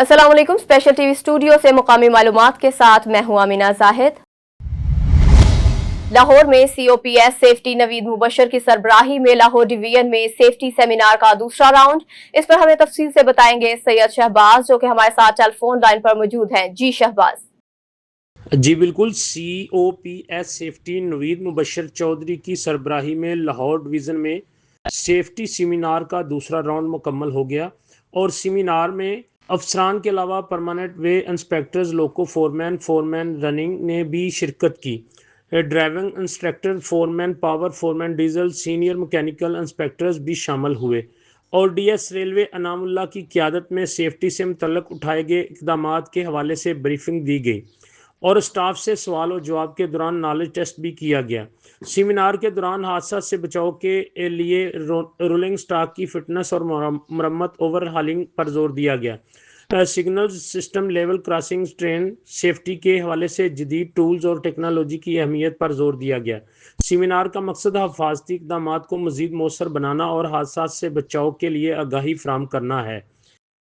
अस्सलाम वालेकुम। Special TV studio से मुकामी मालूमात के साथ मैं हूं अमीना जाहिद। लाहौर में COPS सेफ्टी नवीद मुबशर की सरबराही में लाहौर डिवीजन में सेफ्टी सेमिनार का दूसरा राउंड। इस पर हमें तफसील से बताएंगे सैयद शहबाज, जो कि हमारे साथ टेलीफोन लाइन पर मौजूद हैं। जी शहबाज। जी बिल्कुल, COPS सेफ्टी नवीद मुबशर चौधरी की सरबराही में लाहौर डिवीज़न में सेफ्टी सेमिनार का दूसरा राउंड मुकम्मल हो गया और सेमिनार में अफसरान के अलावा परमानेंट वे इंस्पेक्टर्स, लोको फोरमैन रनिंग ने भी शिरकत की। Driving instructor, foreman power, foreman diesel, senior mechanical inspectors भी शामिल हुए और DS रेलवे अनामुल्लाह की क़यादत में सेफ्टी से मुतल्लिक़ उठाए गए इक़दामात के हवाले से ब्रीफिंग दी गई और स्टाफ से सवाल और जवाब के दौरान नॉलेज टेस्ट भी किया गया। सेमिनार के दौरान हादसा से बचाव के लिए रोलिंग स्टॉक की फिटनेस और मरम्मत ओवरहालिंग पर जोर दिया गया। Signal system, level crossing, train safety के हवाले से जदीद टूल्स और टेक्नोलॉजी की अहमियत पर जोर दिया गया। सेमिनार का मकसद हिफाजती इक़दामात को मज़ीद मौसर बनाना और हादसा से बचाव के लिए आगाही फराहम करना है।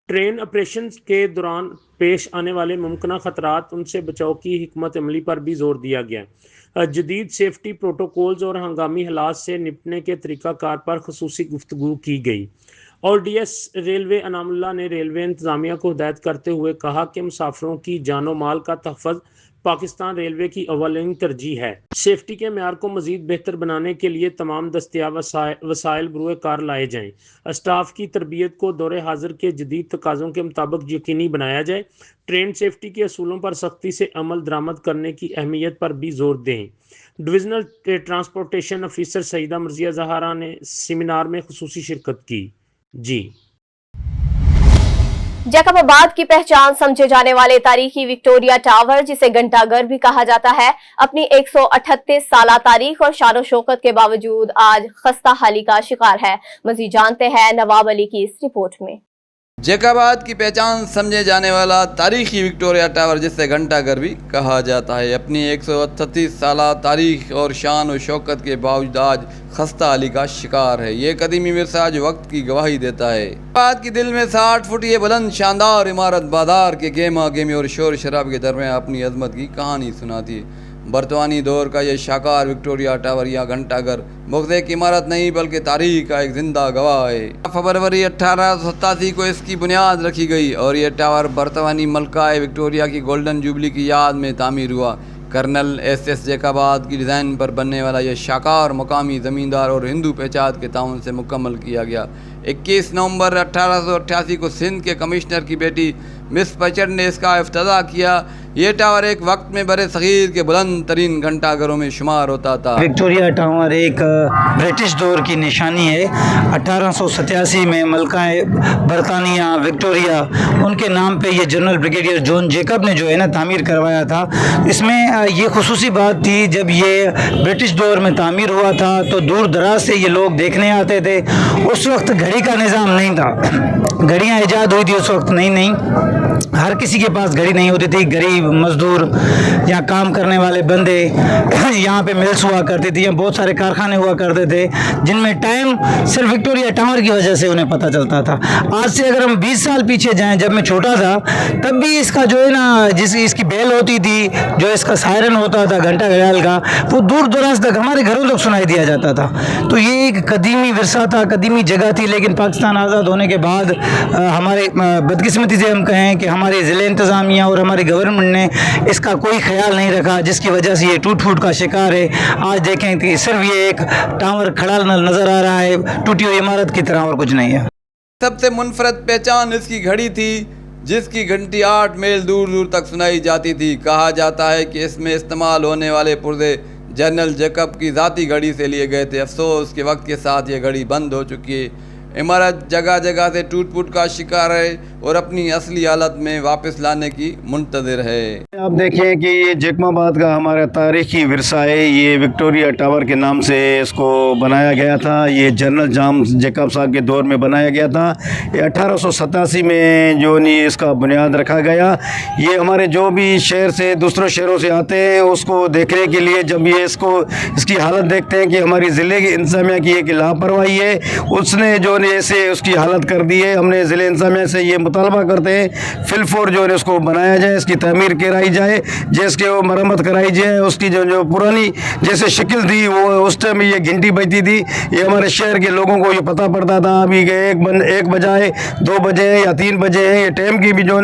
ट्रेन ऑपरेशन के दौरान पेश आने वाले मुमकिन ख़तरात, उनसे बचाव की हिकमत अमली पर भी जोर दिया गया। जदीद सेफ्टी प्रोटोकॉल्स और हंगामी हालात से निपटने के तरीक़ाकार पर ख़ुसूसी गुफ्तगू की गई और DS रेलवे अनामुल्लाह ने रेलवे इंतज़ामिया को हिदायत करते हुए कहा कि मुसाफिरों की जानो माल का तहफ़्फ़ुज़ पाकिस्तान रेलवे की अव्वलीन तरजीह है। सेफ्टी के मेयार को मज़ीद बेहतर बनाने के लिए तमाम दस्तियाब वसाइल बरूए कार लाए जाएँ। स्टाफ की तरबियत को दौरे हाजिर के जदीद तकाज़ों के मुताबिक यकीनी बनाया जाए। ट्रेन सेफ्टी के असूलों पर सख्ती से अमल दरामद करने की अहमियत पर भी जोर दें। Divisional transportation officer Saida Marzia Zahra ने सेमिनार में खुसूसी शिरकत की। जी। जैकबाबाद की पहचान समझे जाने वाले तारीखी विक्टोरिया टावर, जिसे घंटाघर भी कहा जाता है, अपनी 138 साला तारीख और शान शौकत के बावजूद आज खस्ता हाली का शिकार है। मज़ीद जानते हैं नवाब अली की इस रिपोर्ट में। जैकबाबाद की पहचान समझे जाने वाला तारीखी विक्टोरिया टावर, जिसे घंटाघर भी कहा जाता है, अपनी 138 साला तारीख और शान और शौकत के बावजूद आज खस्ता हाली का शिकार है। ये कदीमी विरसा आज वक्त की गवाही देता है। जैकबाबाद के दिल में 60 फुट ये बुलंद शानदार इमारत बाजार के गेमा गेमी और शोर शराब के दरमियान अपनी अजमत की कहानी सुनाती है। बर्तवानी दौर का ये शाकार विक्टोरिया टावर या घंटाघर मुख्त एक इमारत नहीं बल्कि तारीख का एक जिंदा गवाह है। फरवरी 1887 को इसकी बुनियाद रखी गई और ये टावर बर्तवानी मलकाए विक्टोरिया की गोल्डन जुबली की याद में तामीर हुआ। कर्नल SS जैकबाबाद की डिज़ाइन पर बनने वाला यह शाकार मुकामी ज़मींदार और हिंदू पेचाद के ताउन से मुकम्मल किया गया। 21 नवंबर 1888 को सिंध के कमिश्नर की बेटी मिस पचर ने इसका इफ्तिताह किया। ये टावर एक वक्त में बड़े सगीर के बुलंद तरीन घंटाघरों में शुमार होता था। विक्टोरिया टावर एक ब्रिटिश दौर की निशानी है। 1887 में मलकाए बरतानिया विक्टोरिया, उनके नाम पे ये जनरल ब्रिगेडियर जॉन जैकब ने जो है ना तामीर करवाया था। इसमें ये खुसूसी बात थी, जब ये ब्रिटिश दौर में तामीर हुआ था तो दूर दराज से ये लोग देखने आते थे। उस वक्त घड़ी का निज़ाम नहीं था, घड़ियाँ ईजाद हुई थी उस वक्त नहीं हर किसी के पास घड़ी नहीं होती थी। गरीब मजदूर यहाँ काम करने वाले बंदे, यहाँ पे मिल्स हुआ करती थी, यहाँ बहुत सारे कारखाने हुआ करते थे जिनमें टाइम सिर्फ विक्टोरिया टावर की वजह से उन्हें पता चलता था। आज से अगर हम 20 साल पीछे जाएं, जब मैं छोटा था तब भी इसका जो है ना, इसकी बेल होती थी, जो इसका सायरन होता था घंटा घड़ियाल का, वो दूर दराज तक हमारे घरों तक सुनाई दिया जाता था। तो ये एक कदीमी विरसा था, कदीमी जगह थी। लेकिन पाकिस्तान आज़ाद होने के बाद हमारे बदकिस्मती से हम कहें कि हमारे ज़िले इंतज़ामिया और हमारी गवर्नमेंट ने इसका कोई ख्याल नहीं रखा, जिसकी वजह से ये टूट फूट का शिकार है। आज देखें कि सिर्फ ये एक टावर खड़ा नज़र आ रहा है, टूटी हुई इमारत की तरह, और कुछ नहीं है। सबसे मुनफरद पहचान इसकी घड़ी थी, जिसकी घंटी 8 मील दूर दूर तक सुनाई जाती थी। कहा जाता है कि इसमें इस्तेमाल होने वाले पुर्जे जनरल जैकब की ज़ाती घड़ी से लिए गए थे। अफसोस के वक्त के साथ ये घड़ी बंद हो चुकी है। इमारत जगह जगह से टूट फूट का शिकार है और अपनी असली हालत में वापस लाने की मुंतज़िर है। आप देखें कि ये जैकमाबाद का हमारा तारीखी विरसा है। ये विक्टोरिया टावर के नाम से इसको बनाया गया था। ये जनरल जाम जैकब साहब के दौर में बनाया गया था। ये 1887 में जो नहीं इसका बुनियाद रखा गया। ये हमारे जो भी शहर से दूसरों शहरों से आते हैं उसको देखने के लिए, जब ये इसकी हालत देखते हैं कि हमारी ज़िले की इंतज़ामिया की एक लापरवाही है, उसने जो है ऐसे उसकी हालत कर दी है। हमने ज़िले इंतज़ामिया से ये मुतालबा करते हैं फिलफोर जो है इसको बनाया जाए, इसकी तमीर कराई जाए, जिसके वो मरम्मत कराई जाए। उसकी जो पुरानी जैसे शक्ल थी वो उस टाइम ये घंटी बजती थी, ये हमारे शहर के लोगों को ये पता पड़ता था। अभी एक बजाए 2 बजे या 3 बजे हैं, ये टाइम की भी जो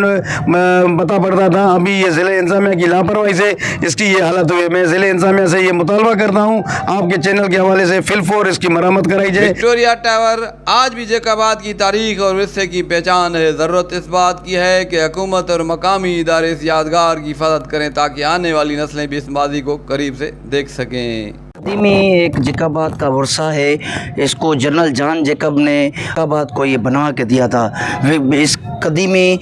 पता पड़ता था। अभी ये ज़िले इंतज़ामिया की लापरवाही से इसकी ये हालत हुई है। मैं ज़िले इंतज़ामिया से ये मुतालबा करता हूँ आपके चैनल के हवाले से फिलफोर इसकी मरम्मत कराई जाए। विक्टोरिया टावर आज भी जैकबाद की तारीख और विरसे की पहचान है। ज़रूरत इस बात की है कि हुकूमत और मकामी इदारे इस यादगार की हिफाजत करें ताकि आने वाली नस्लें भी इस माजी को करीब से देख सकें। कदीमी एक जैकबाद का वर्षा है। इसको जनरल जॉन जैकब ने जैकबाद को ये बनवा के दिया था। इस कदीमी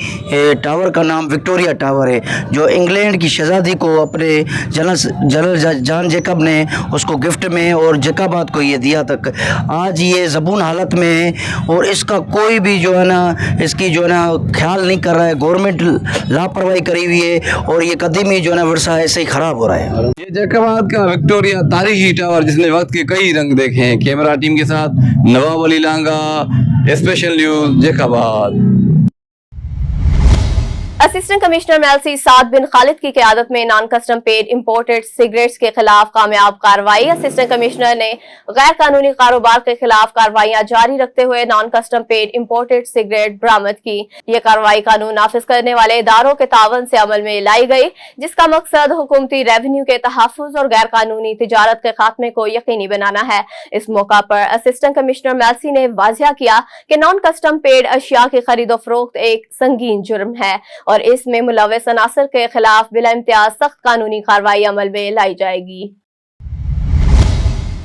टावर का नाम विक्टोरिया टावर है, जो इंग्लैंड की शहज़ादी को अपने जनरल जॉन जैकब ने उसको गिफ्ट में और जैकबाद को ये दिया तक। आज ये ज़बून हालत में है और इसका कोई भी जो है ना इसकी जो है ना ख्याल नहीं कर रहा है। गवर्नमेंट लापरवाही करी हुई है और ये कदीमी जो है ना वर्षा ऐसे ही ख़राब हो रहा है। ये जैकबाद का विक्टोरिया तारीखी टावर जिसने वक्त के कई रंग देखे हैं। कैमरा टीम के साथ Nawab Ali Langa, special news Jacobabad. Assistant commissioner Mailsi Saad bin Khalid की क़यादत में non custom paid imported cigarettes के खिलाफ कामयाब कार्रवाई। असिस्टेंट कमिश्नर ने गैर कानूनी कारोबार के खिलाफ कार्रवाइयां जारी रखते हुए non custom paid imported cigarette बरामद की। ये कार्रवाई कानून नाफिज करने वाले इदारों के तावन से अमल में लाई गई, जिसका मकसद हुकूमती रेवेन्यू के तहफ़्फ़ुज़ और गैर कानूनी तिजारत के खात्मे को यकीनी बनाना है। इस मौका पर असिस्टेंट कमिश्नर मेलसी ने वाज़िया किया कि नॉन कस्टम पेड अशिया की खरीदो फरोख्त एक संगीन जुर्म है और इसमें मुलव्वस अनासर के खिलाफ बिला इम्तियाज सख्त कानूनी कार्रवाई अमल में लाई जाएगी।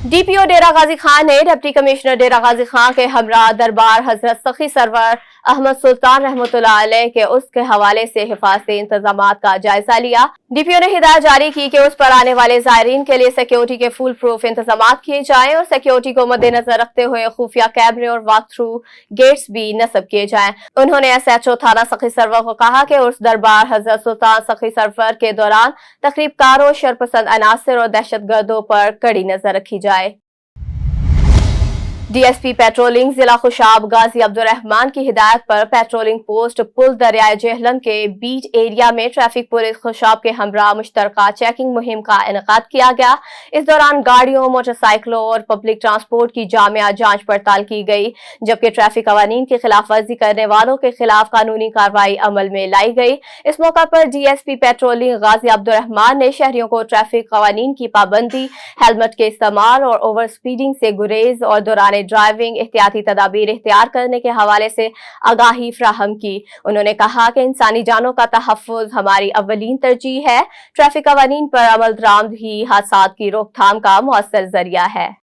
डीपीओ डेरा गाजी खान ने डिप्टी कमिश्नर डेरा गाजी खान के हमरा दरबार हजरत सखी सरवर अहमद सुल्तान रहमतुल्लाह अलैह के उसके हवाले से हिफाजती इंतजामात का जायजा लिया। डीपीओ ने हिदायत जारी की कि उस पर आने वाले ज़ायरीन के लिए सिक्योरिटी के फुल प्रूफ इंतजामात किए जाएं और सिक्योरिटी को मद्देनजर रखते हुए खुफिया कैमरे और वॉक थ्रू गेट्स भी नस्ब किए जाएं। उन्होंने SHO थाना सखी सरवर को कहा कि उस दरबार हजरत सुल्तान सखी सरवर के दौरान तकरीबकारों, शरपसंद अनासर और दहशतगर्दों पर कड़ी नजर रखी जाए। DSP पेट्रोलिंग जिला खुशाब गाजी अब्दुर्रहमान की हिदायत पर पेट्रोलिंग पोस्ट पुल दरियाए जेहलम के बीच एरिया में ट्रैफिक पुलिस खुशाब के हमरा मुश्तरका चेकिंग मुहिम का इनेकाद किया गया। इस दौरान गाड़ियों, मोटरसाइकिलों और पब्लिक ट्रांसपोर्ट की जामिया जांच पड़ताल की गई, जबकि ट्रैफिक कवानीन की खिलाफ वर्जी करने वालों के खिलाफ कानूनी कार्रवाई अमल में लाई गई। इस मौका पर DSP पेट्रोलिंग गाजी अब्दुर्रहमान ने शहरियों को ट्रैफिक कवानीन की पाबंदी, हेलमेट के इस्तेमाल और ओवर स्पीडिंग से गुरेज और दौरान ड्राइविंग एहतियाती तदाबीर इख्तियार करने के हवाले से आगाही फ्राहम की। उन्होंने कहा कि इंसानी जानों का तहफ़्फ़ुज़ हमारी अव्वलीन तरजीह है। ट्रैफिक कवानीन पर अमल दरामद ही हादसात की रोकथाम का मुअस्सर जरिया है।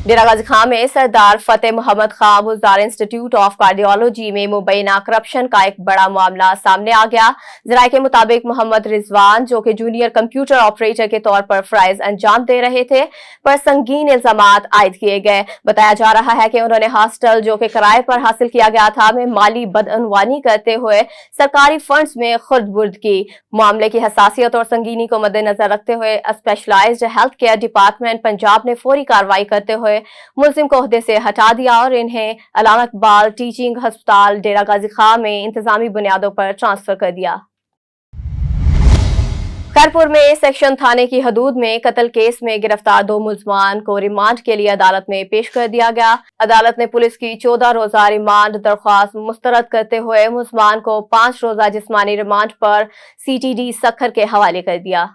डेरा गाजी खान में Sardar Fateh Mohammad Khan Buzdar institute of cardiology में मुबैना करप्शन का एक बड़ा मामला सामने आ गया। ज़राए के मुताबिक मोहम्मद रिजवान, जो कि जूनियर कंप्यूटर ऑपरेटर के तौर पर फ़राइज़ अंजाम दे रहे थे, पर संगीन इल्ज़ामात आयद किए गए। बताया जा रहा है कि उन्होंने हॉस्टल जो कि किराए पर हासिल किया गया था में माली बदअनवानी करते हुए सरकारी फंड्स में खुर्द-बुर्द की। मामले की हसासियत और संगीनी को मद्देनजर रखते हुए specialised health care department Punjab ने फौरी कार्रवाई करते हुए मुल्जिम को ओहदे से हटा दिया और इन्हें अलामा इकबाल टीचिंग अस्पताल डेरा गाजी खान में इंतजामी बुनियादों पर ट्रांसफर कर दिया। खैरपुर में सेक्शन थाने की हदूद में कत्ल केस में गिरफ्तार 2 मुल्जमान को रिमांड के लिए अदालत में पेश कर दिया गया। अदालत ने पुलिस की 14 रोजा रिमांड दरख्वास्त मुस्तरद करते हुए मुल्जमान को 5 रोजा जिस्मानी रिमांड पर CTD सखर के हवाले कर दिया।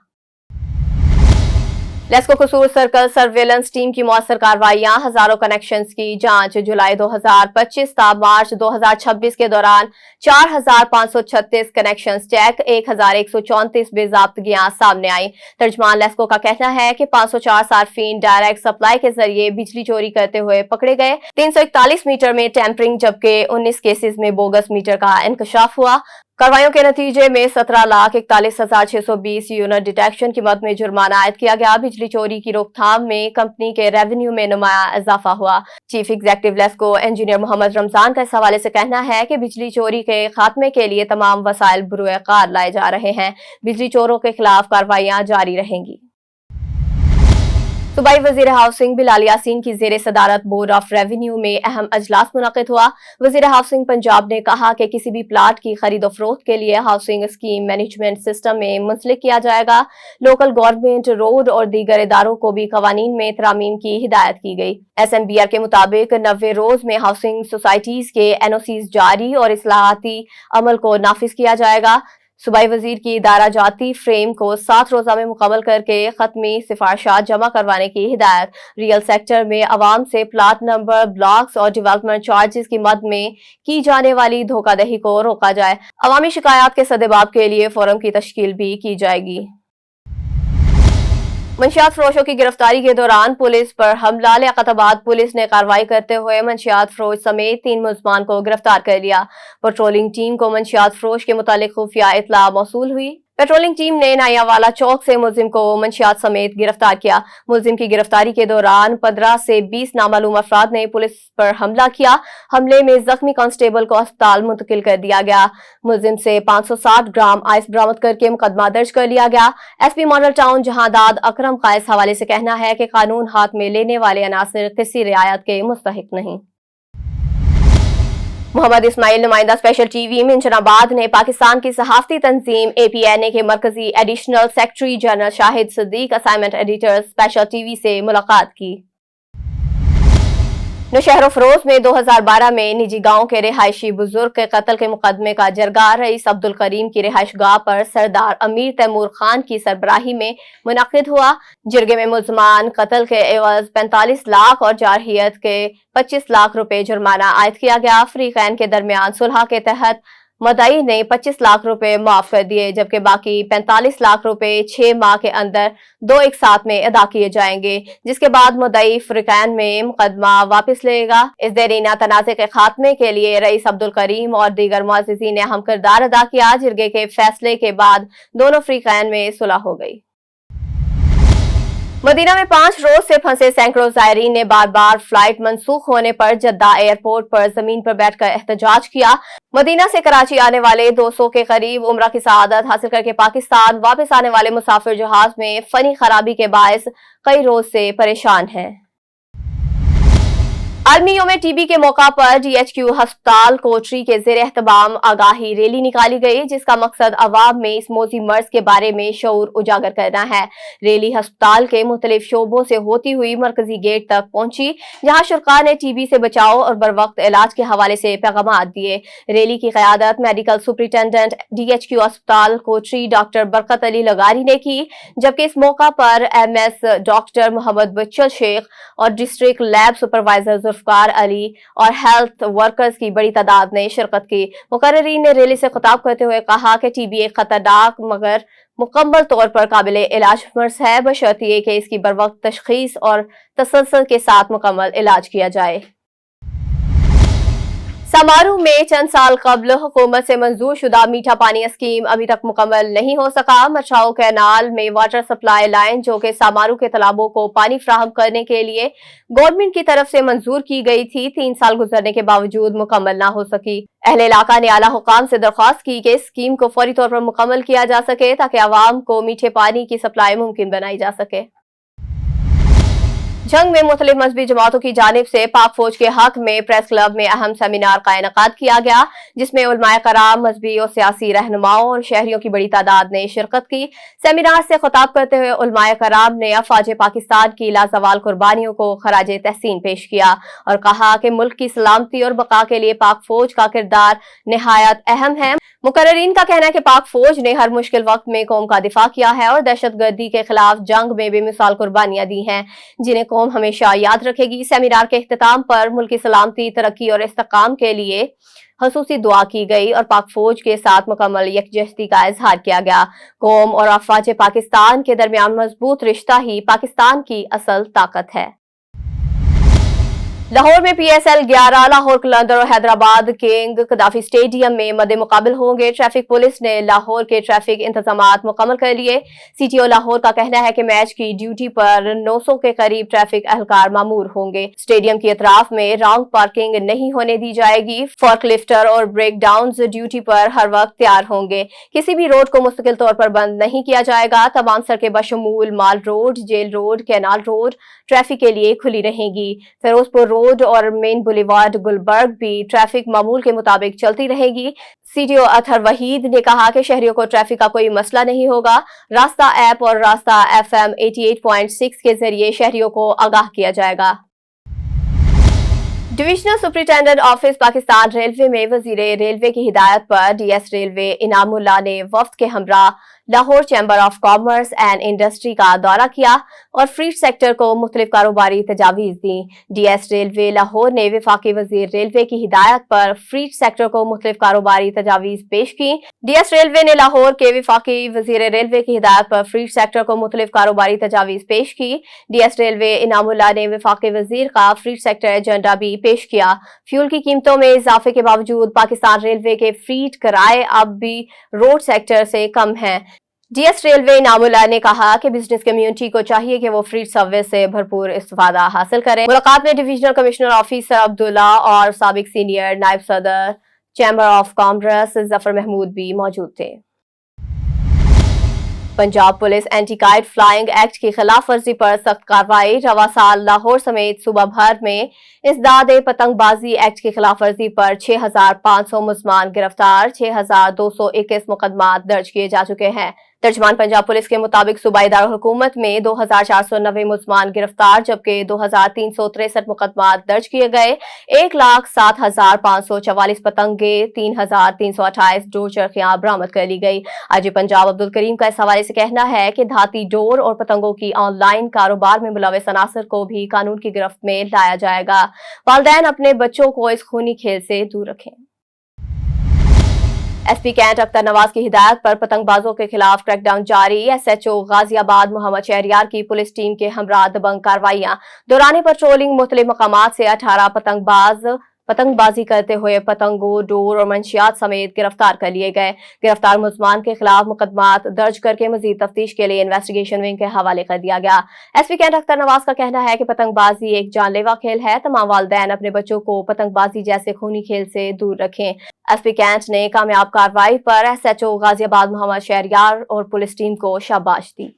लेस्को कसूर सर्कल सर्वेलेंस टीम की मौसर कार्रवाइयां, हजारों कनेक्शंस की जांच। जुलाई 2025 था मार्च 2026 के दौरान 4536 कनेक्शंस चेक, 1134 बेजाब्तगियां सामने आई। तर्जमान लेस्को का कहना है कि 504 सार्फिन डायरेक्ट सप्लाई के जरिए बिजली चोरी करते हुए पकड़े गए। 341 मीटर में टेम्परिंग, जबकि 19 केसेस में बोगस मीटर का इंकशाफ हुआ। कार्रवाइयों के नतीजे में 17,41,620 यूनिट डिटेक्शन की मद में जुर्माना आयद किया गया। बिजली चोरी की रोकथाम में कंपनी के रेवेन्यू में नुमाया इजाफा हुआ। Chief executive LESCO engineer Mohammad Ramzan का इस हवाले से कहना है कि बिजली चोरी के खात्मे के लिए तमाम वसाइल बरूए कार लाए जा रहे हैं। बिजली चोरों के खिलाफ कार्रवाइयां जारी रहेंगी। सूबाई वजीर हाउसिंग बिलाल यासीन की जेर सदारत बोर्ड ऑफ रेवेन्यू में अहम अजलास मुनक़िद हुआ। वजीर हाउसिंग पंजाब ने कहा कि किसी भी प्लाट की खरीदो फरोख्त के लिए हाउसिंग स्कीम मैनेजमेंट सिस्टम में मुंसलिक किया जाएगा। लोकल गवर्नमेंट, रोड और दीगर इदारों को भी कवानीन में तरामीम की हिदायत की गई। SMBR के मुताबिक 90 रोज में हाउसिंग सोसाइटीज के NOCs जारी और इस्लाहाती अमल को नाफिज किया जाएगा। सूबाई वजीर की इदारा जाती फ्रेम को 7 रोजा में मुकम्मल करके खत्मी सिफारिशात जमा करवाने की हिदायत। रियल सेक्टर में अवाम से प्लाट नंबर, ब्लॉक्स और डेवलपमेंट चार्जेस की मद में की जाने वाली धोखाधड़ी को रोका जाए। अवामी शिकायत के सदेबाब के लिए फोरम की तश्कील भी की जाएगी। मंशियात फरोशों की गिरफ्तारी के दौरान पुलिस पर हमला। लियाकताबाद पुलिस ने कार्रवाई करते हुए मंशियात फरोश समेत 3 मुलजमान को गिरफ्तार कर लिया। पेट्रोलिंग टीम को मंशियात फरोश के मुतालिक खुफिया इत्तला मौसूल हुई। पेट्रोलिंग टीम ने नायावाला चौक से मुलजिम को मंशियात समेत गिरफ्तार किया। मुलजिम की गिरफ्तारी के दौरान 15 से 20 नामालूम अफराद ने पुलिस पर हमला किया। हमले में जख्मी कांस्टेबल को अस्पताल मुंतकिल कर दिया गया। मुलजिम से 560 ग्राम आइस बरामद करके मुकदमा दर्ज कर लिया गया। SP मॉडल टाउन जहांदाद अकरम का इस हवाले से कहना है कि कानून हाथ में लेने वाले अनासिर किसी रियायत के मुस्तहिक नहीं। मोहम्मद इस्माइल नुमाइंदा स्पेशल टीवी मिंजनाबाद ने पाकिस्तान की सहाफती तंजीम APNA के मरकजी additional secretary general Shahid Siddique assignment editor special TV से मुलाकात की। नौशहर फरोज में 2012 में निजी गांव के रिहायशी बुजुर्ग के कत्ल के मुकदमे का जरगा रईस अब्दुल करीम की रिहाइश गाह पर सरदार अमीर तैमूर खान की सरबराही में मुनक़िद हुआ। जिरगे में मुलजमान कत्ल के एवज 45 लाख और जारहियत के 25 लाख रुपए जुर्माना आयद किया गया। फरीकैन के दरमियान सुलह के तहत मदई ने 25 लाख रुपए माफ कर दिए, जबकि बाकी 45 लाख रुपए 6 माह के अंदर 2 एक साथ में अदा किए जाएंगे, जिसके बाद मदई फरीकैन में मुकदमा वापस लेगा। इस देरीना तनाज़े के खात्मे के लिए रईस अब्दुल करीम और दीगर मुअज़्ज़िज़ीन ने अहम किरदार अदा किया। जिरगे के फैसले के बाद दोनों फरीकैन में सुलह हो गई। मदीना में 5 रोज से फंसे सैकड़ों ज़ायरीन ने बार बार फ्लाइट मंसूख होने पर जद्दा एयरपोर्ट पर जमीन पर बैठकर एहतजाज किया। मदीना से कराची आने वाले 200 के करीब उम्रा की सआदत हासिल करके पाकिस्तान वापस आने वाले मुसाफिर जहाज में फनी खराबी के बायस कई रोज से परेशान हैं। आलमी यौम TB के मौका पर DHQ अस्पताल कोटरी के ज़ेर एहतमाम आगाही रैली निकाली गई, जिसका मकसद अवाम में इस मौजी मर्ज के बारे में शऊर उजागर करना है। रैली अस्पताल के मुख्तलिफ शोबों से होती हुई मरकजी गेट तक पहुंची, जहां शुरका ने TB से बचाव और बर वक्त इलाज के हवाले से पैगामात दिए। रैली की क़यादत मेडिकल सुपरिटेंडेंट DHQ अस्पताल कोटरी डॉक्टर बरकत अली लगारी ने की, जबकि इस मौका पर MS डॉक्टर मोहम्मद बच्चल शेख और district lab supervisor Zulfiqar Ali और हेल्थ वर्कर्स की बड़ी तादाद ने शिरकत की। मुकर्ररीन ने रैली से खिताब करते हुए कहा कि TB एक खतरनाक मगर मुकम्मल तौर पर काबिल इलाज मर्ज है, बशर्ते कि इसकी बरवक्त तशखीस और तसलसल के साथ मुकम्मल इलाज किया जाए। समारू में चंद साल कबल हुकूमत से मंजूर शुदा मीठा पानी स्कीम अभी तक मुकम्मल नहीं हो सका। मछाओ कैनाल में वाटर सप्लाई लाइन, जो कि समारू के तालाबों को पानी फ्राहम करने के लिए गवर्नमेंट की तरफ से मंजूर की गई थी, 3 साल गुजरने के बावजूद मुकम्मल ना हो सकी। अहले इलाका ने आला हुकाम से दरख्वास्त की कि स्कीम को फौरी तौर पर मुकम्मल किया जा सके, ताकि आवाम को मीठे पानी की सप्लाई मुमकिन बनाई जा सके। जंग में मुख्तलिफ मजहबी जमातों की जानिब से पाक फौज के हक में प्रेस क्लब में अहम सेमिनार का इनेकाद किया गया, जिसमें उलमाए कराम, मजहबी और सियासी रहनुमाओं और शहरियों की बड़ी तादाद ने शिरकत की। सेमिनार से खिताब करते हुए उलमाए कराम ने अफवाज पाकिस्तान की लाजवाल कुर्बानियों को खराज तहसीन पेश किया और कहा कि मुल्क की सलामती और बका के लिए पाक फौज का किरदार निहायत अहम है। मुकर्ररीन का कहना है कि पाक फौज ने हर मुश्किल वक्त में कौम का दिफा किया है और दहशत गर्दी के खिलाफ जंग में बेमिसाल कुर्बानियां दी हैं, जिन्हें कौम हमेशा याद रखेगी। सेमिनार के इख्तिताम पर मुल्क की सलामती, तरक्की और इस्तेकाम के लिए खसूसी दुआ की गई और पाक फौज के साथ मुकम्मल यकजहती का इजहार किया गया। कौम और अफवाज पाकिस्तान के दरमियान मजबूत रिश्ता ही पाकिस्तान की असल ताकत है। लाहौर में PSL 11 लाहौर कलंदर और हैदराबाद किंग कदाफी स्टेडियम में मद्दे मुकाबिल होंगे। ट्रैफिक पुलिस ने लाहौर के ट्रैफिक इंतजामात मुकम्मल कर लिए। CTO लाहौर का कहना है कि मैच की ड्यूटी पर 900 के करीब ट्रैफिक एहलकार मामूर होंगे। स्टेडियम की अतराफ में रॉन्ग पार्किंग नहीं होने दी जाएगी। फॉर्कलिफ्टर और ब्रेक डाउन ड्यूटी पर हर वक्त तैयार होंगे। किसी भी रोड को मुस्तकिल तौर पर बंद नहीं किया जाएगा। तमाम सड़कें बशमूल mall road, jail road, canal road traffic के लिए खुली रहेंगी। फिरोजपुर रोड और मेन बुलेवार्ड गुलबर्ग भी ट्रैफिक मामूल के मुताबिक चलती रहेगी। CTO अतहर वहीद ने कहा कि शहरियों को ट्रैफिक का कोई मसला नहीं होगा। रास्ता ऐप और रास्ता FM 88.6 के जरिए शहरियों को आगाह किया जाएगा। Divisional superintendent office Pakistan railway में वजीर रेलवे की हिदायत पर DS रेलवे इनामुल्लाह ने वफ्द के हमरा Lahore chamber of commerce and industry का दौरा किया और फ्रीट सेक्टर को मुख्तलिफ कारोबारी तजावीज दी। DS रेलवे लाहौर ने वफाकी वजीर रेलवे की हिदायत पर फ्रीट सेक्टर को मुख्तलिफ कारोबारी तजावीज पेश की। DS रेलवे ने लाहौर के वफाकी वजीर रेलवे की हिदायत पर फ्रीट सेक्टर को मुख्तलिफ कारोबारी तजावीज पेश की। DS रेलवे इनामुल्लाह ने वफाकी वजीर का फ्रीट सेक्टर एजेंडा भी पेश किया। फ्यूल की कीमतों में इजाफे के बावजूद पाकिस्तान रेलवे के फ्रीट किराए अब भी रोड सेक्टर से कम हैं। DS रेलवे इनामुल्लाह ने कहा कि बिजनेस कम्युनिटी को चाहिए कि वो फ्रीट सर्विस से भरपूर इस्तेफादा हासिल करें। मुलाकात में डिविजनल कमिश्नर ऑफिसर अब्दुल्ला और साबिक सीनियर नायब सदर chamber of commerce Zafar Mahmood भी मौजूद थे। Punjab police anti kite flying act की खिलाफ वर्जी पर सख्त कार्रवाई। रवा साल लाहौर समेत सूबा भर में इस्दाद पतंगबाजी एक्ट की खिलाफ वर्जी पर 6500 मुलजमान गिरफ्तार, 6221 मुकदमात दर्ज किए जा चुके हैं। तर्जमान पंजाब पुलिस के मुताबिक सूबाई दारुल हुकूमत में 2490 मुलजमान गिरफ्तार जबकि 2363 मुकदमात दर्ज किए गए। 1,07,544 पतंगे, 3,328 डोर चरखियां बरामद कर ली गई। आज पंजाब अब्दुल करीम का इस हवाले से कहना है कि धाती डोर और पतंगों की ऑनलाइन कारोबार में मुलविस अनासर को भी कानून की गिरफ्त में लाया जाएगा। वालिदैन अपने बच्चों को इस खूनी खेल से दूर रखें। SP कैंट अख्तर नवाज की हिदायत पर पतंगबाजों के खिलाफ क्रैकडाउन जारी। SHO गाजियाबाद मोहम्मद शहरियार की पुलिस टीम के हमरा दबंग कार्रवाइयां। दौरान पेट्रोलिंग मुख्तलिफ मकामात से 18 पतंगबाज पतंगबाजी करते हुए पतंगों, डोर और मंशियात समेत गिरफ्तार कर लिए गए। गिरफ्तार मुलजमान के खिलाफ मुकदमात दर्ज करके मजीद तफ्तीश के लिए इन्वेस्टिगेशन विंग के हवाले कर दिया गया। SP कैंट अख्तर नवाज का कहना है कि पतंगबाजी एक जानलेवा खेल है। तमाम वालिदैन अपने बच्चों को पतंगबाजी जैसे खूनी खेल से दूर रखें। SP कैंट ने कामयाब कार्रवाई पर SHO गाजियाबाद मोहम्मद शहरियार और पुलिस टीम को शाबाश दी।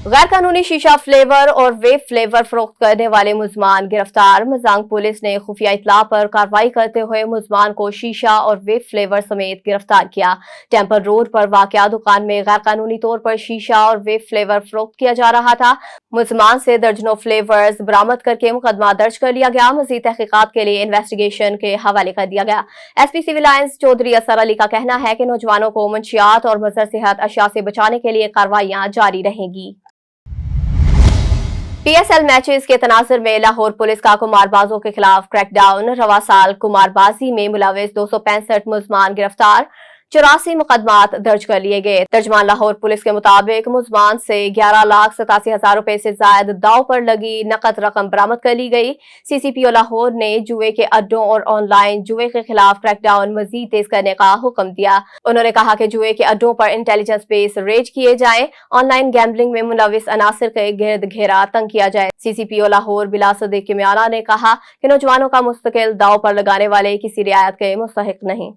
गैर कानूनी शीशा फ्लेवर और वेब फ्लेवर फरोख्त करने वाले मुलजमान गिरफ्तार। मजांग पुलिस ने खुफिया इतला पर कार्रवाई करते हुए मुलजमान को शीशा और वेब फ्लेवर समेत गिरफ्तार किया। टेम्पल रोड पर वाक़या दुकान में गैर कानूनी तौर पर शीशा और वेब फ्लेवर फरोख्त किया जा रहा था। मुलजमान से दर्जनों फ्लेवर्स बरामद करके मुकदमा दर्ज कर लिया गया। मजीद तहकीकात के लिए इन्वेस्टिगेशन के हवाले कर दिया गया। SP सिविल लाइंस चौधरी असर अली का कहना है कि नौजवानों को मंशियात और मजर सेहत अशिया से बचाने के लिए कार्रवाइयां जारी रहेंगी। PSL मैचेस के तनाजुर में लाहौर पुलिस का कुमारबाजों के खिलाफ क्रैकडाउन। रवा साल कुमारबाजी में मुलविस 265 मुलजमान गिरफ्तार, 84 मुकदमात दर्ज कर लिए गए। तर्जमान लाहौर पुलिस के मुताबिक मुलजमान से 11,87,000 रुपए से जायद दाव पर लगी नकद रकम बरामद कर ली गई। CCPO लाहौर ने जुए के अड्डों और ऑनलाइन जुए के खिलाफ क्रैकडाउन मजीद तेज करने का हुक्म दिया। उन्होंने कहा कि जुए के अड्डों पर इंटेलिजेंस बेस्ड रेड किए जाएं, ऑनलाइन गैम्बलिंग में मुलविस अनासर के गिर्द घेरा तंग किया जाए। CCPO लाहौर बिला सदीक किमियाना ने कहा कि नौजवानों का मुस्तकिल दाव पर लगाने वाले किसी रियायत के मुस्तहिक नहीं।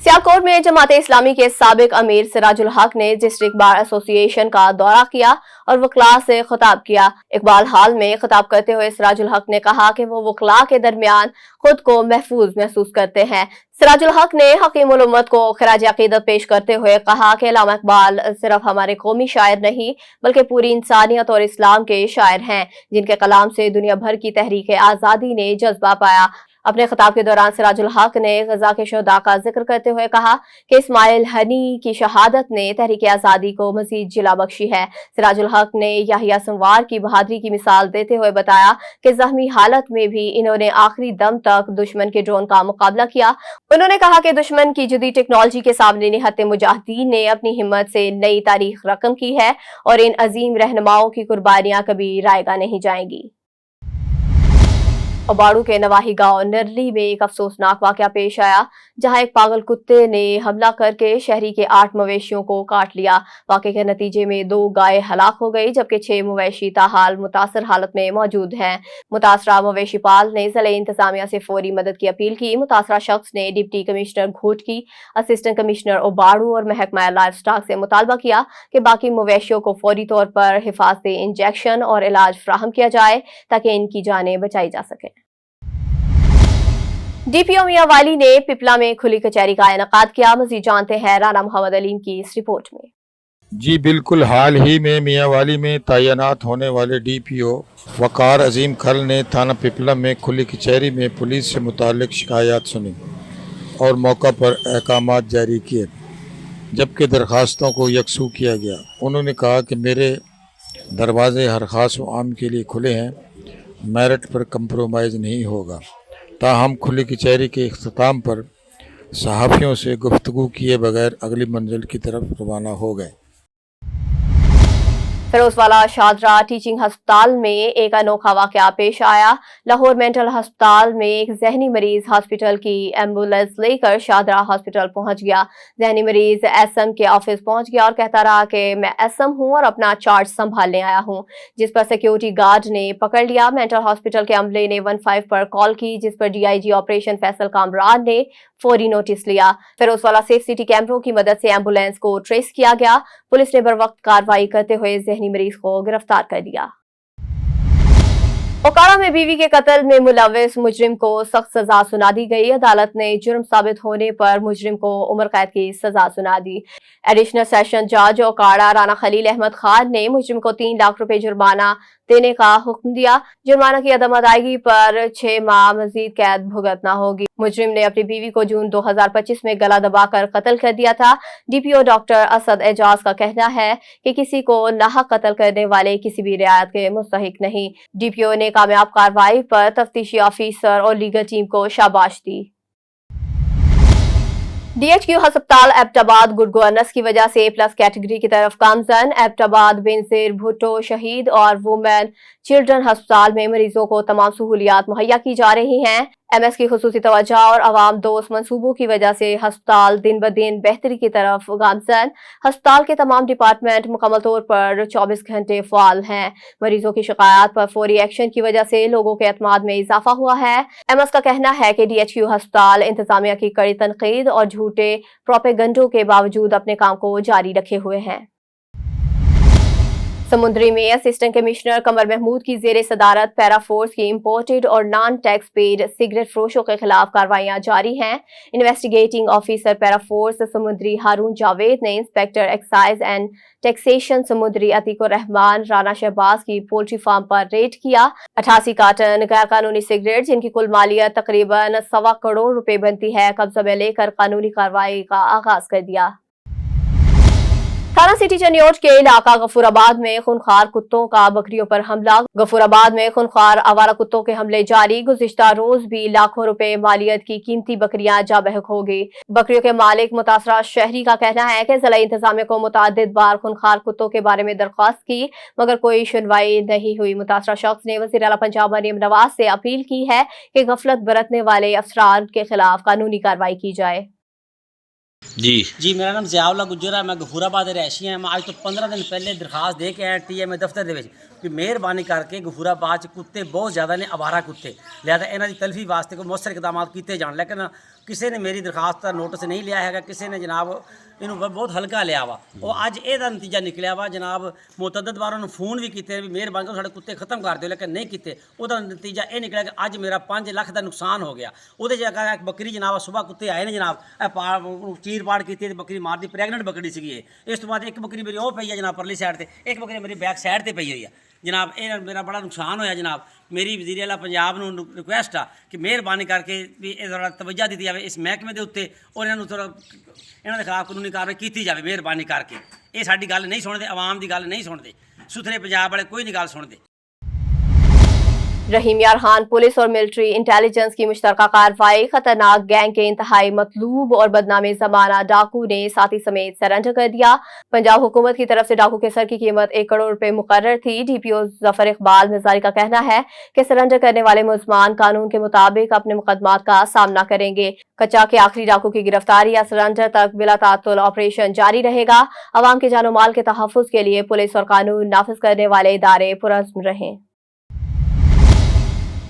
सियालकोट में जमात इस्लामी के साबिक अमीर सिराजुल हक ने डिस्ट्रिक्ट बार एसोसिएशन का दौरा किया और वकला से खिताब किया। इकबाल हाल में खिताब करते हुए सिराजुल हक ने कहा कि वो वकला के दरमियान खुद को महफूज महसूस करते हैं। सिराजुल हक ने हकीमुल उम्मत को खराज अकीदत पेश करते हुए कहा कि अल्लामा इकबाल सिर्फ हमारे कौमी शायर नहीं बल्कि पूरी इंसानियत और इस्लाम के शायर हैं, जिनके कलाम से दुनिया भर की तहरीक आज़ादी ने जज्बा पाया। अपने खिताब के दौरान सिराजुल हक ने गजा के शहदा का जिक्र करते हुए कहा कि इस्माइल हनी की शहादत ने तहरीक आज़ादी को मजीद जिला बख्शी है। सिराजुल हक ने याहिया संवार की बहादुरी की मिसाल देते हुए बताया कि जख्मी हालत में भी इन्होंने आखिरी दम तक दुश्मन के ड्रोन का मुकाबला किया। उन्होंने कहा कि दुश्मन की जदीद टेक्नोलॉजी के सामने निहत्ते मुजाहिदीन ने अपनी हिम्मत से नई तारीख रकम की है और इन अजीम रहनुमाओं की कुर्बानियां कभी रायगा नहीं जाएंगी। अबाड़ू के नवाही गांव नरली में एक अफसोसनाक वाकया पेश आया, जहां एक पागल कुत्ते ने हमला करके शहरी के 8 मवेशियों को काट लिया। वाकये के नतीजे में 2 गाय हलाक हो गई, जबकि 6 मवेशी ताहाल मुतासर हालत में मौजूद हैं। मुतासरा मवेशी पाल ने जिले इंतजामिया से फौरी मदद की अपील की। मुतासरा शख्स ने deputy commissioner Ghotki, assistant commissioner Ubauro और महकमा लाइफ स्टॉक से मुतालबा किया कि बाकी मवेशियों को फौरी तौर पर हिफाजती इंजेक्शन और इलाज फराहम किया जाए ताकि इनकी जानें बचाई जा सके। डीपीओ मियां वाली ने पिपला में खुली कचहरी का इनेकाद किया। मजीद जानते हैं राना मोहम्मद अलीम की इस रिपोर्ट में। जी बिल्कुल, हाल ही में मियांवाली में तैनात होने वाले डीपीओ वकार अजीम खल ने थाना पिपला में खुली कचहरी में पुलिस से मुताल्लिक शिकायत सुनी और मौका पर अहकामात जारी किए, जबकि दरखास्तों को यकसू किया गया। उन्होंने कहा कि मेरे दरवाजे हर खास व आम के लिए खुले हैं, मेरिट पर कंप्रोमाइज़ नहीं होगा। ताहम खुली कचहरी के इख्तिताम पर सहाफ़ियों से गुफ्तगू किए बगैर अगली मंजिल की तरफ रवाना हो गए। फिरोजवाला शादरा टीचिंग हस्पताल में एक अनोखा वाकया पेश आया। लाहौर मेंटल हस्पताल में एक जहनी मरीज हॉस्पिटल की एम्बुलेंस लेकर शादरा हॉस्पिटल पहुंच गया। जहनी मरीज एसएम के ऑफिस पहुंच गया और कहता रहा कि मैं एसएम हूं और अपना चार्ज संभालने आया हूं, जिस पर सिक्योरिटी गार्ड ने पकड़ लिया। मेंटल हॉस्पिटल के अमले ने 15 पर कॉल की, जिस पर डीआईजी ऑपरेशन फैसल कामरान ने फौरी नोटिस लिया। फिरोजवाला सेफ सिटी कैमरों की मदद से एम्बुलेंस को ट्रेस किया गया। पुलिस ने बरवक्त कार्रवाई करते हुए जहनी मरीज को गिरफ्तार कर लिया। ओकाड़ा में बीवी के कत्ल में मुलविस मुजरिम को सख्त सजा सुना दी गई। अदालत ने जुर्म साबित होने पर मुजरिम को उम्र कैद की सजा सुना दी। एडिशनल सेशन जज ओकाड़ा राना खलील अहमद खान ने मुजरिम को 3 लाख रुपए जुर्माना देने का हुक्म दिया। जुर्माना की अदम अदायगी पर 6 माह मजीद कैद भुगतना होगी। मुजरिम ने अपनी बीवी को जून 2025 में गला दबाकर कत्ल कर दिया था। डीपीओ डॉक्टर असद एजाज का कहना है कि किसी को नाहक कत्ल करने वाले किसी भी रियायत के मुस्तहिक नहीं। डीपीओ ने कामयाब कार्रवाई पर तफ्तीशी ऑफिसर और लीगल टीम को शाबाश दी। डीएचक्यू हस्पताल एबटाबाद गुड गवर्नेंस की वजह से A+ कैटेगरी की तरफ गामजन। एबटाबाद बेनजीर भुट्टो शहीद और वुमेन चिल्ड्रन हस्पताल में मरीजों को तमाम सहूलियात मुहैया की जा रही हैं। एमएस की खुसूसी तवज्जो और अवाम दोस्त मंसूबों की वजह से हस्पताल दिन ब दिन बेहतरी की तरफ गामजन। हस्पताल के तमाम डिपार्टमेंट मुकम्मल तौर पर 24 घंटे फाल हैं। मरीजों की शिकायत पर फौरी एक्शन की वजह से लोगों के एतमाद में इजाफा हुआ है। एमएस का कहना है कि डीएचक्यू हस्पताल इंतजामिया की कड़ी तनकीद और झूठे प्रोपेगंडों के बावजूद अपने काम को जारी रखे हुए हैं। समुद्री में असिस्टेंट कमिश्नर कमर महमूद की जेर सदारत पैरा फोर्स की इम्पोर्टेड और नॉन टैक्स पेड सिगरेट फरोशों के खिलाफ कार्रवाइयां जारी हैं। इन्वेस्टिगेटिंग ऑफिसर पैरा फोर्स समुद्री हारून जावेद ने इंस्पेक्टर एक्साइज एंड टैक्सेशन समुद्री अतीकुर रहमान राना शहबाज की पोल्ट्री फार्म पर रेड किया। 88 कार्टन गैर कानूनी सिगरेट जिनकी कुल मालियत तकरीबन 1.25 करोड़ रुपए बनती है कब्जा में लेकर कानूनी कार्रवाई का आगाज कर दिया। थाना सिटी चनियोट के इलाका गफूराबाद में खूनखार कुत्तों का बकरियों पर हमला। गफूराबाद में खूनखार आवारा कुत्तों के हमले जारी। गुज़िश्ता रोज भी लाखों रुपए मालियत की कीमती बकरियां जा बहक हो गई। बकरियों के मालिक मुतासरा शहरी का कहना है कि जिला इंतजामिया को मुतादिद बार खूनखार कुत्तों के बारे में दरख्वास्त की, मगर कोई सुनवाई नहीं हुई। मुतासरा शख्स ने वज़ीर आला पंजाब मरीम नवाज से अपील की है कि गफलत बरतने वाले अफसरान के खिलाफ कानूनी कार्रवाई की जाए। जी मेरा नाम ज़ियाउल्लाह गुज्जर है, मैं गफूराबाद रहायशी हैं। मैं आज तो 15 दिन पहले दरखास्त दे के आया TMA दफ्तर दे कि मेहरबानी करके गफूराबाद कुत्ते बहुत ज़्यादा ने आवारा कुत्ते, लिहाजा इन्हां दी तलफी वास्ते कोई मौसर इकदाम किए जान, लेकिन किसी ने मेरी दरखास्त का नोटिस नहीं लिया है। किसी ने जनाब इनू बहुत हल्का लिया वा और अज एदा नतीजा निकलिया वा। जनाब मुतअद्दिद बार उन्होंने फोन भी किए भी मेहरबानी करो साडे कुत्ते खत्म कर दो, लेकिन नहीं किए। उहदा नतीजा ये निकलिया कि अज मेरा 5 लाख का नुकसान हो गया। उहदे जगह एक बकरी जनाब सुबह कुत्ते आए ने जनाब चीर पाड़ की बकरी मार दी, प्रैगनेंट बकरी सी। इस तो बाद एक बकरी मेरी वो पई है जनाब परली साइड से, एक बकरी मेरी बैक साइड से पई हुई है। जनाब ये मेरा बड़ा नुकसान होया जनाब। मेरी वज़ीर आला पंजाब ਨੂੰ ਰਿਕੁਐਸਟ ਆ ਕਿ ਮਿਹਰਬਾਨੀ ਕਰਕੇ ਵੀ ਇਹ ਥੋੜਾ ਤਵੱਜਾ ਦਿੱਤੀ ਜਾਵੇ ਇਸ ਮਹਿਕਮੇ ਦੇ ਉੱਤੇ ਔਰ ਇਹਨਾਂ ਨੂੰ ਥੋੜਾ ਇਹਨਾਂ ਦੇ ਖਿਲਾਫ ਕਾਨੂੰਨੀ ਕਾਰਵਾਈ ਕੀਤੀ ਜਾਵੇ ਮਿਹਰਬਾਨੀ ਕਰਕੇ। ਇਹ ਸਾਡੀ ਗੱਲ ਨਹੀਂ ਸੁਣਦੇ, ਆਵਾਮ ਦੀ ਗੱਲ ਨਹੀਂ ਸੁਣਦੇ, ਸੁਥਰੇ ਪੰਜਾਬ ਵਾਲੇ ਕੋਈ ਨਹੀਂ ਗੱਲ ਸੁਣਦੇ। रहीम यार खान पुलिस और मिलिट्री इंटेलिजेंस की मुश्तरका कार्रवाई, खतरनाक गैंग के इंतहाई मतलूब और बदनामी जमाना डाकू ने साथी समेत सरेंडर कर दिया। पंजाब हुकूमत की तरफ से डाकू के सर की कीमत 1 करोड़ रुपए मुकर्रर थी। DPO जफर इकबाल मिजारी का कहना है कि सरेंडर करने वाले मुलजमान कानून के मुताबिक अपने मुकदमात का सामना करेंगे। कच्चा के आखिरी डाकू की गिरफ्तारी या सरेंडर तक बिला तातुल ऑपरेशन जारी रहेगा। अवाम के जानो माल के तहफ़्फ़ुज़ के लिए पुलिस और कानून नाफिज करने वाले इदारे पुरअज़्म रहें।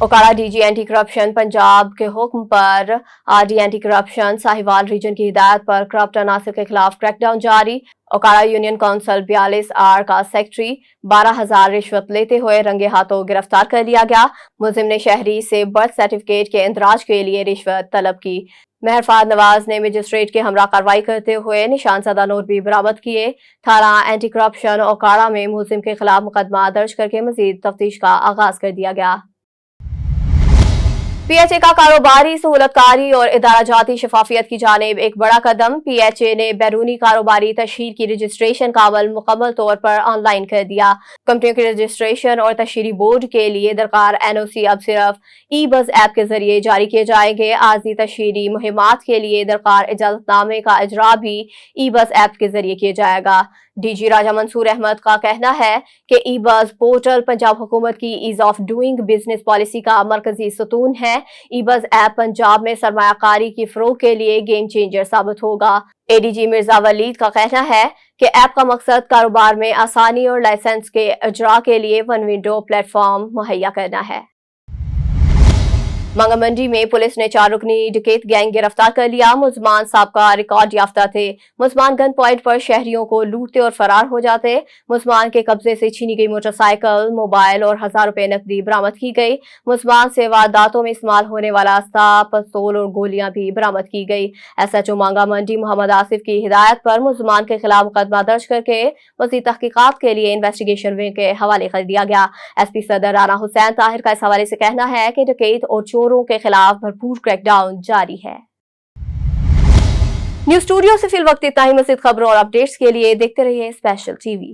Okara DG anti corruption Punjab के हुक्म पर RD anti corruption Sahiwal region की हिदायत पर करप्ट अनासर के खिलाफ क्रैकडाउन जारी। ओकाड़ा यूनियन काउंसिल 42R का सेक्रेटरी 12,000 रिश्वत लेते हुए रंगे हाथों गिरफ्तार कर लिया गया। मुलजिम ने शहरी से बर्थ सर्टिफिकेट के इंदराज के लिए रिश्वत तलब की। मेहरफाद नवाज ने मजिस्ट्रेट के हमरा कार्रवाई करते हुए निशानज़दा नोट भी बरामद किए। थाना एंटी करप्शन ओकाड़ा में मुलजिम के खिलाफ मुकदमा दर्ज करके मजीद तफ्तीश का आगाज कर दिया गया। PHA का कारोबारी सहूलतकारी और इदारा जाती शफाफियत की जानिब एक बड़ा कदम। PHA ने बैरूनी कारोबारी तशहीर की रजिस्ट्रेशन का अमल मुकम्मल तौर पर ऑनलाइन कर दिया। कंपनियों के रजिस्ट्रेशन और तशहीरी बोर्ड के लिए दरकार NOC अब सिर्फ ई-बज़ ऐप के जरिए जारी किए जाएंगे। आर्जी तशहीरी मुहिमात के लिए दरकार इजाजतनामे का इजरा भी ई-बज़ ऐप के जरिए किया जाएगा। DG राजा मंसूर अहमद का कहना है कि ई-बज़ पोर्टल पंजाब हुकूमत की ease of doing business policy का मरकजी सतून है। ई-बज़ ऐप पंजाब में सरमायाकारी की फरोग के लिए गेम चेंजर साबित होगा। ADG मिर्जा वलीद का कहना है कि ऐप का मकसद कारोबार में आसानी और लाइसेंस के इजरा के लिए वन विंडो प्लेटफॉर्म मुहैया करना है। मंगा मंडी में पुलिस ने 4 रुकनी डकैत गैंग गिरफ्तार कर लिया। मुलजमान साबका रिकॉर्ड याफ्ता थे। मुलजमान गन पॉइंट पर शहरियों को लूटते और फरार हो जाते। मुलजमान के कब्जे से छीनी गई मोटरसाइकिल, मोबाइल और 1000 रुपए नकदी बरामद की गई। मुलजमान से वारदातों में इस्तेमाल होने वाला अस्ता, पिस्तौल और गोलियां भी बरामद की गई। SHO मंगा मंडी मोहम्मद आसिफ की हिदायत पर मुलजमान के खिलाफ मुकदमा दर्ज करके मज़ीद तहकीकात के लिए इन्वेस्टिगेशन विंग के हवाले कर दिया गया। SP सदर राना हुसैन ताहिर का इस हवाले से कहना है कि डकैत और चोरों के खिलाफ भरपूर क्रैकडाउन जारी है। न्यूज़ स्टूडियो से फिल वक्त इतना ही। मज़ीद खबरों और अपडेट्स के लिए देखते रहिए स्पेशल TV।